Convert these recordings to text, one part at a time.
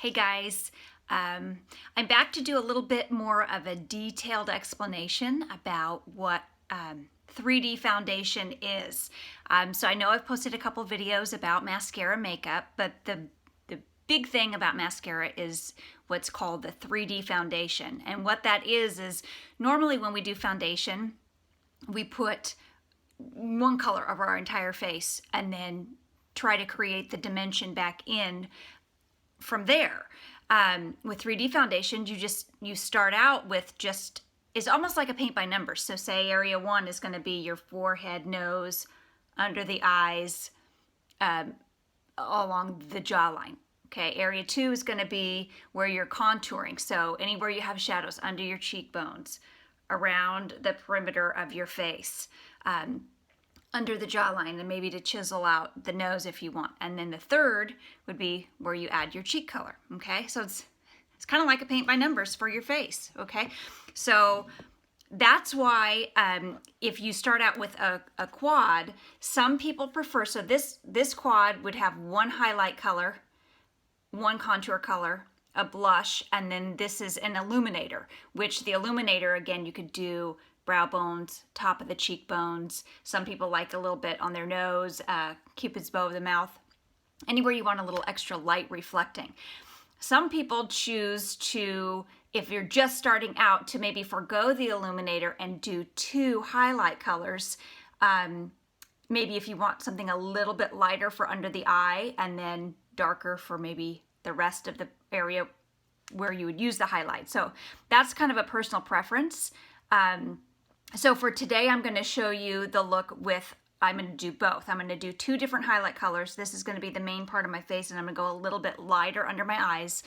Hey guys, I'm back to do a little bit more of a detailed explanation about what 3D foundation is. So I know I've posted a couple videos about mascara makeup, but the big thing about mascara is what's called the 3D foundation. And what that is normally when we do foundation, we put one color over our entire face and then try to create the dimension back in from there. With 3D foundation, you start out with it's almost like a paint by numbers. So say area 1 is going to be your forehead, nose, under the eyes, along the jawline. Okay, area 2 is going to be where you're contouring. So anywhere you have shadows, under your cheekbones, around the perimeter of your face, under the jawline, and maybe to chisel out the nose if you want. And then the third would be where you add your cheek color. Okay, so it's kind of like a paint by numbers for your face. Okay, so that's why if you start out with a quad, some people prefer, so this quad would have one highlight color, one contour color, a blush, and then this is an illuminator, which the illuminator, again, you could do brow bones, top of the cheekbones. Some people like a little bit on their nose, Cupid's bow of the mouth, anywhere you want a little extra light reflecting. Some people choose to, if you're just starting out, to maybe forgo the illuminator and do 2 highlight colors. Maybe if you want something a little bit lighter for under the eye and then darker for maybe the rest of the area where you would use the highlight. So that's kind of a personal preference. So for today, I'm going to show you the look with, I'm going to do both. I'm going to do 2 different highlight colors. This is going to be the main part of my face, and I'm going to go a little bit lighter under my eyes,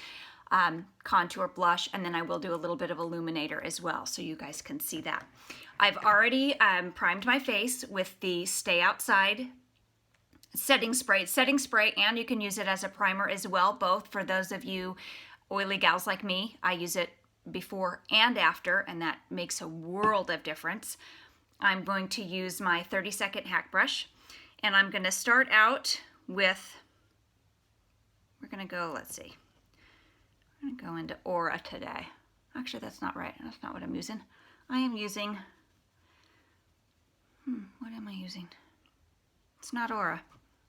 contour, blush, and then I will do a little bit of illuminator as well, so you guys can see that. I've already primed my face with the Stay Outside setting spray. Setting spray, and you can use it as a primer as well, both for those of you oily gals like me. I use it before and after, and that makes a world of difference. I'm going to use my 30-second hack brush, and I'm going to start out with, we're going to go, let's see, we're going to go into Aura today. Actually, that's not right. That's not what I'm using. I am using, what am I using? It's not Aura.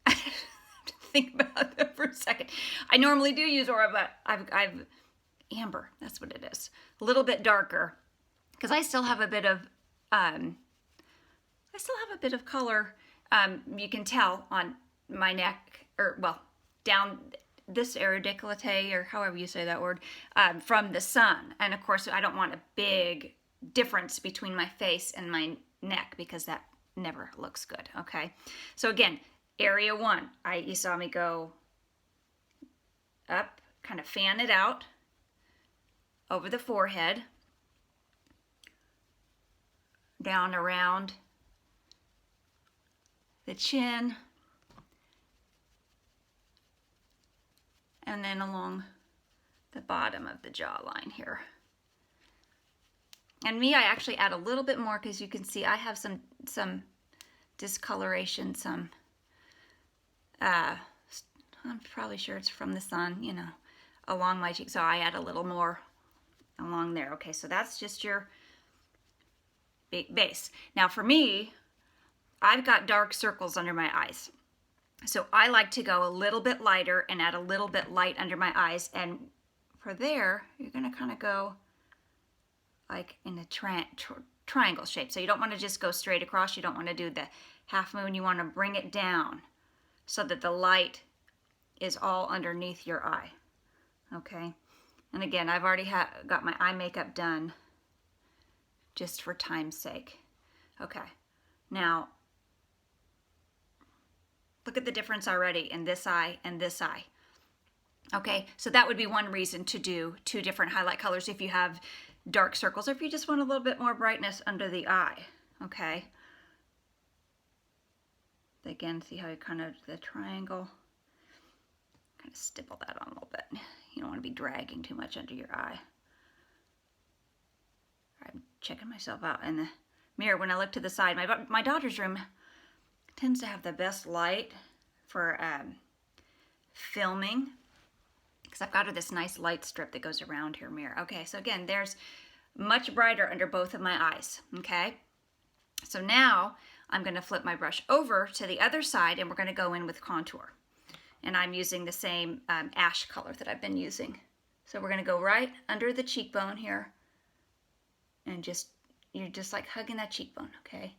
I have to think about that for a second. I normally do use Aura, but I've Amber, that's what it is. A little bit darker, because I still have a bit of color. You can tell on my neck, or well, down this area, décolleté, or however you say that word, from the sun. And of course, I don't want a big difference between my face and my neck, because that never looks good. Okay, so again, area 1, you saw me go up, kind of fan it out over the forehead, down around the chin, and then along the bottom of the jawline here. And me, I actually add a little bit more, because you can see I have some discoloration, I'm probably sure it's from the sun, you know, along my cheek, so I add a little more along there. Okay, so that's just your base. Now for me, I've got dark circles under my eyes, so I like to go a little bit lighter and add a little bit light under my eyes, and for there, you're going to kind of go like in a triangle shape. So you don't want to just go straight across. You don't want to do the half moon. You want to bring it down so that the light is all underneath your eye. Okay, and again, I've already got my eye makeup done just for time's sake. Okay, now look at the difference already in this eye and this eye. Okay, so that would be one reason to do 2 different highlight colors if you have dark circles, or if you just want a little bit more brightness under the eye. Okay, again, see how you kind of, the triangle, kind of stipple that on a little bit. You don't want to be dragging too much under your eye. I'm checking myself out in the mirror when I look to the side. My daughter's room tends to have the best light for filming, because I've got her this nice light strip that goes around her mirror. Okay, so again, there's much brighter under both of my eyes, okay? So now I'm gonna flip my brush over to the other side and we're gonna go in with contour. And I'm using the same ash color that I've been using. So we're gonna go right under the cheekbone here and you're just like hugging that cheekbone, okay?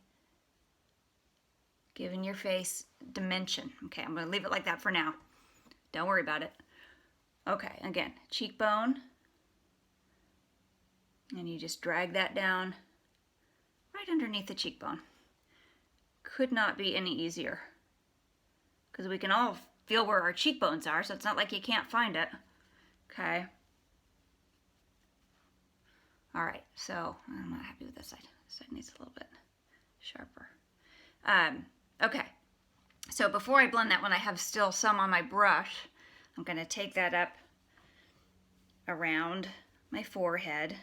Giving your face dimension. Okay, I'm gonna leave it like that for now. Don't worry about it. Okay, again, cheekbone. And you just drag that down right underneath the cheekbone. Could not be any easier. Because we can all feel where our cheekbones are, so it's not like you can't find it. Okay. All right, so I'm not happy with this side. This side needs a little bit sharper. Okay, so before I blend that, when I have still some on my brush, I'm gonna take that up around my forehead.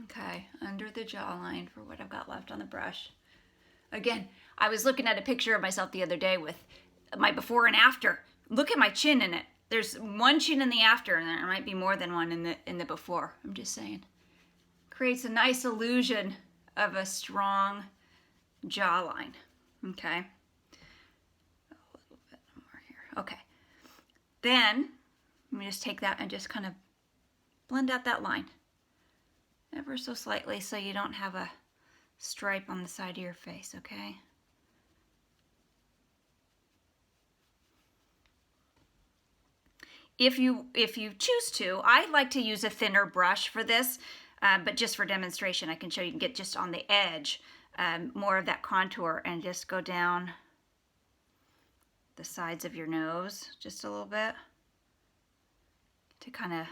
Okay, under the jawline for what I've got left on the brush. Again, I was looking at a picture of myself the other day with my before and after. Look at my chin in it. There's one chin in the after, and there might be more than one in the before. I'm just saying. Creates a nice illusion of a strong jawline. Okay. A little bit more here. Okay. Then let me just take that and just kind of blend out that line ever so slightly so you don't have a stripe on the side of your face, okay? If you choose to, I like to use a thinner brush for this, but just for demonstration, I can show you can get just on the edge more of that contour and just go down the sides of your nose just a little bit to kind of,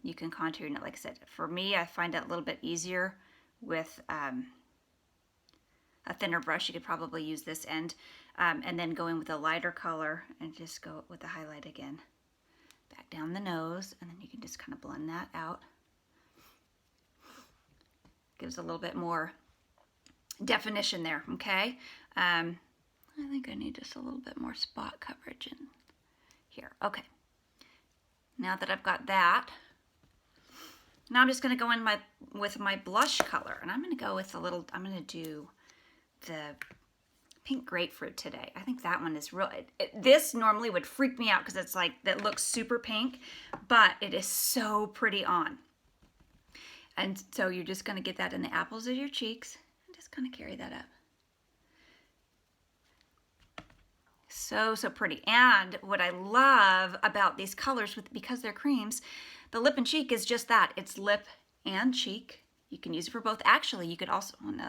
you can contour it. Like I said, for me, I find it a little bit easier with a thinner brush. You could probably use this end and then go in with a lighter color and just go with the highlight again. Back down the nose, and then you can just kind of blend that out. Gives a little bit more definition there, okay? I think I need just a little bit more spot coverage in here. Okay. Now that I've got that, now I'm just going to go in with my blush color, and I'm going to go with I'm going to do the pink grapefruit today. I think that one is real. This normally would freak me out because it's like, that looks super pink, but it is so pretty on. And so you're just going to get that in the apples of your cheeks and just kind of carry that up. So pretty. And what I love about these colors, because they're creams, the lip and cheek is just that. It's lip and cheek. You can use it for both. Actually, you could also, on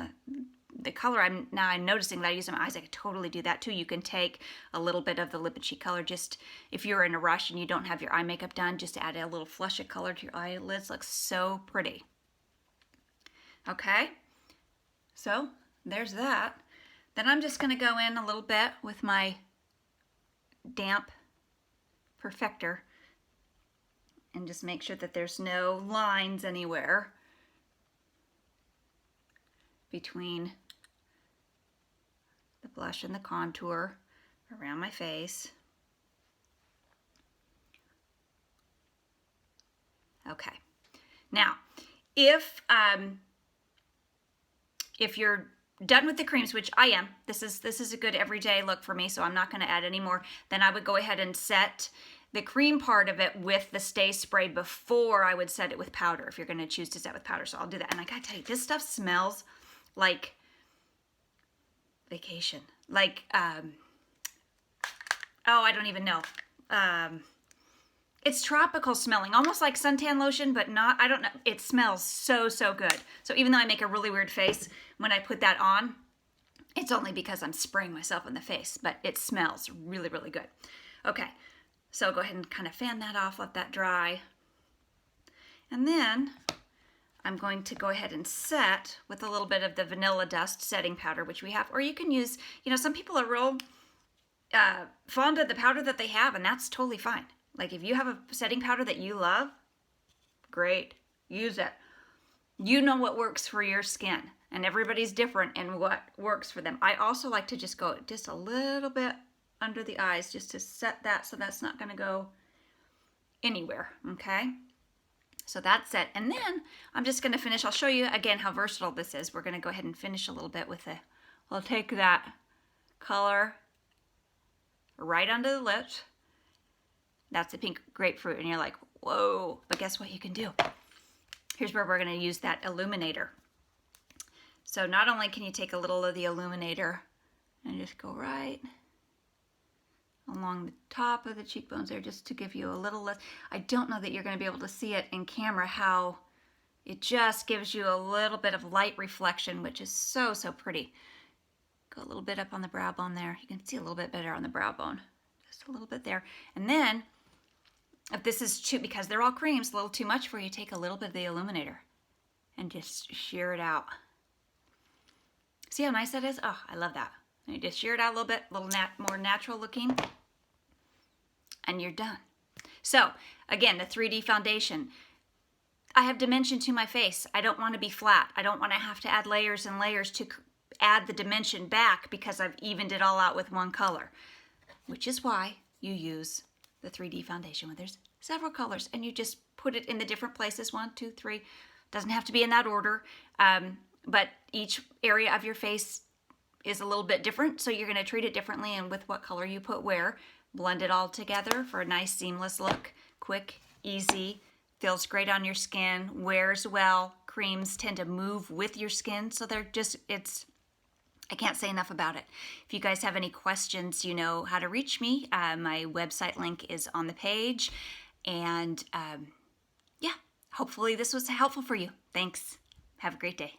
the color I'm noticing that I use in my eyes, I could totally do that too. You can take a little bit of the lip and cheek color, just if you're in a rush and you don't have your eye makeup done, just to add a little flush of color to your eyelids. Looks so pretty. Okay, so there's that. Then I'm just going to go in a little bit with my damp perfector and just make sure that there's no lines anywhere between the blush and the contour around my face. Okay. Now, if you're done with the creams, which I am, this is a good everyday look for me, so I'm not going to add any more, then I would go ahead and set the cream part of it with the Stay Spray before I would set it with powder, if you're going to choose to set with powder. So I'll do that. And I gotta tell you, this stuff smells like vacation. Like, oh, I don't even know. It's tropical smelling, almost like suntan lotion, but not, I don't know. It smells so good. So even though I make a really weird face when I put that on, it's only because I'm spraying myself in the face, but it smells really good. Okay, so go ahead and kind of fan that off, let that dry. And then I'm going to go ahead and set with a little bit of the Vanilla Dust setting powder, which we have, or you can use, you know, some people are real fond of the powder that they have, and that's totally fine. Like if you have a setting powder that you love, great, use it. You know what works for your skin, and everybody's different in what works for them. I also like to just go just a little bit under the eyes just to set that so that's not going to go anywhere, okay? So that's it. And then I'm just going to finish. I'll show you again how versatile this is. We're going to go ahead and finish a little bit with it. I'll take that color right under the lips. That's the pink grapefruit. And you're like, whoa. But guess what you can do? Here's where we're going to use that illuminator. So not only can you take a little of the illuminator and just go right along the top of the cheekbones there just to give you a little less. I don't know that you're going to be able to see it in camera how it just gives you a little bit of light reflection, which is so, so pretty. Go a little bit up on the brow bone there. You can see a little bit better on the brow bone. Just a little bit there. And then, if this is too, because they're all creams, a little too much for you, take a little bit of the illuminator and just shear it out. See how nice that is? Oh, I love that. And you just shear it out a little bit, a little more natural looking. And you're done. So, again, the 3D foundation. I have dimension to my face. I don't want to be flat. I don't want to have to add layers and layers to add the dimension back because I've evened it all out with one color. Which is why you use the 3D foundation where there's several colors and you just put it in the different places. 1, 2, 3. Doesn't have to be in that order. But each area of your face is a little bit different. So you're going to treat it differently and with what color you put where. Blend it all together for a nice seamless look. Quick, easy, feels great on your skin, wears well. Creams tend to move with your skin, so they're just, I can't say enough about it. If you guys have any questions, you know how to reach me. My website link is on the page. And yeah, hopefully this was helpful for you. Thanks. Have a great day.